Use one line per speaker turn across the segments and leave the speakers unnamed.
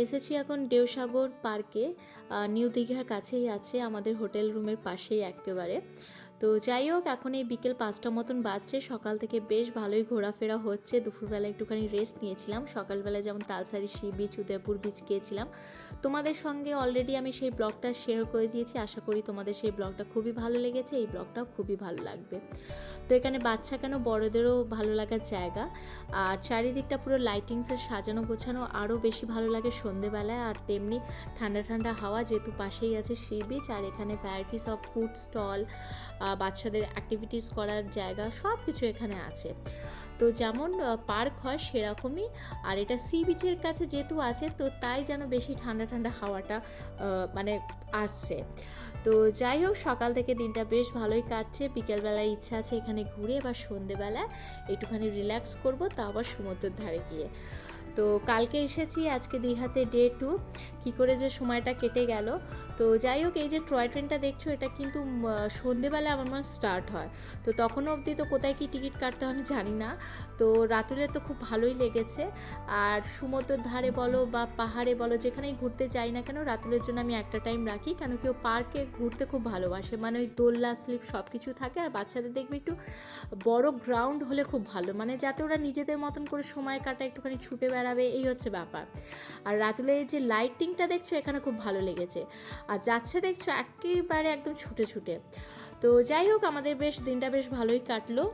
এসেছি এখন দেওসাগর পার্কে। নিউ দীঘার কাছেই আছে, আমাদের হোটেল রুমের পাশেই একেবারে। তো যাই হোক, এখন এই বিকেল 5টা মতন বাজছে। সকাল থেকে বেশ ভালোই ঘোরাফেরা হচ্ছে। দুপুরবেলা একটুখানি রেস্ট নিয়েছিলাম। সকালবেলায় যেমন Talsari sea beach, Udaipur beach গিয়েছিলাম। তোমাদের সঙ্গে অলরেডি আমি সেই ব্লগটা শেয়ার করে দিয়েছি। আশা করি তোমাদের সেই ব্লগটা খুবই ভালো লেগেছে, এই ব্লগটাও খুবই ভালো লাগবে। তো এখানে বাচ্চা কেন বড়দেরও ভালো লাগার জায়গা। আর চারিদিকটা পুরো লাইটিংসের সাজানো গোছানো, আরও বেশি ভালো লাগে সন্ধেবেলায়। আর তেমনি ঠান্ডা ঠান্ডা হাওয়া, যেহেতু পাশেই আছে সি বিচ। আর এখানে ভ্যারাইটিস অফ ফুড স্টল, বাচ্চাদের অ্যাক্টিভিটিস করার জায়গা, সব কিছু এখানে আছে। তো যেমন পার্ক হয় সেরকমই। আর এটা সি বিচের কাছে যেহেতু আছে, তো তাই যেন বেশি ঠান্ডা ঠান্ডা হাওয়াটা মানে আসছে। তো যাই হোক, সকাল থেকে দিনটা বেশ ভালোই কাটছে। বিকেলবেলায় ইচ্ছা আছে এখানে ঘুরে, এবার সন্ধেবেলায় একটুখানি রিল্যাক্স করবো, তা আবার সমুদ্রের ধারে গিয়ে। তো কালকে এসেছি, আজকে দীঘাতে ডে 2। কী করে যে সময়টা কেটে গেল। তো যাই হোক, এই যে টয় ট্রেনটা দেখছো, এটা কিন্তু সন্ধেবেলা আমার মনে স্টার্ট হয়। তো তখনও অবধি তো কোথায় কি টিকিট কাটতে আমি জানি না। তো রাতুলে তো খুব ভালোই লেগেছে। আর সমুদ্রের ধারে বলো বা পাহাড়ে বলো, যেখানেই ঘুরতে যাই না কেন, রাতুলের জন্য আমি একটা টাইম রাখি। কেন কেউ পার্কে ঘুরতে খুব ভালোবাসে, মানে ওই দোলনা স্লিপ সব কিছু থাকে। আর বাচ্চাদের দেখবে একটু বড় গ্রাউন্ড হলে খুব ভালো, মানে যাতে ওরা নিজেদের মতন করে সময় কাটা, একটুখানি ছুটে বেড়াবে, এই হচ্ছে ব্যাপার। আর রাতুলে যে লাইটিংটা দেখছো এখানে খুব ভালো লেগেছে। আর যাচ্ছে দেখছো একেবারে একদম ছুটে ছুটে। তো যাই হোক, আমাদের বেশ দিনটা বেশ ভালোই কাটলো।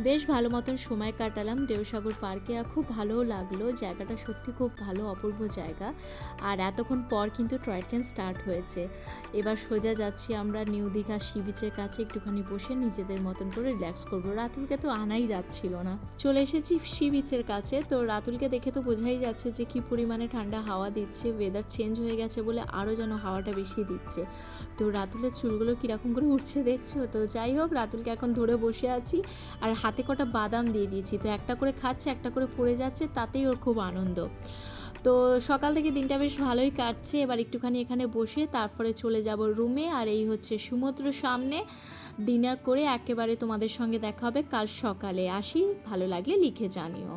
বেশ ভালো মতন সময় কাটালাম দেওসাগর পার্কে। আর খুব ভালোও লাগলো, জায়গাটা সত্যি খুব ভালো, অপূর্ব জায়গা। আর এতক্ষণ পর কিন্তু টয় ট্রেন স্টার্ট হয়েছে। এবার সোজা যাচ্ছি আমরা নিউ দীঘা সি বিচের কাছে, একটুখানি বসে নিজেদের মতন করে রিল্যাক্স করবো। রাতুলকে তো আনাই যাচ্ছিল না। চলে এসেছি সি বিচের কাছে। তো রাতুলকে দেখে তো বোঝাই যাচ্ছে যে কি পরিমাণে ঠান্ডা হাওয়া দিচ্ছে। ওয়েদার চেঞ্জ হয়ে গেছে বলে আরও যেন হাওয়াটা বেশি দিচ্ছে। তো রাতুলের চুলগুলো কীরকম করে উঠছে দেখছো। তো যাই হোক, রাতুলকে এখন ধরে বসে আছি। আর হাতে কটা বাদাম দিয়ে দিয়েছি, তো একটা করে খাচ্ছে, একটা করে পড়ে যাচ্ছে, তাতেই ওর খুব আনন্দ। তো সকাল থেকে দিনটা বেশ ভালোই কাটছে। এবার একটুখানি এখানে বসে তারপরে চলে যাব রুমে। আর এই হচ্ছে সমুদ্র সামনে, ডিনার করে একেবারে তোমাদের সঙ্গে দেখা হবে কাল সকালে। আসি, ভালো লাগলে লিখে জানিও।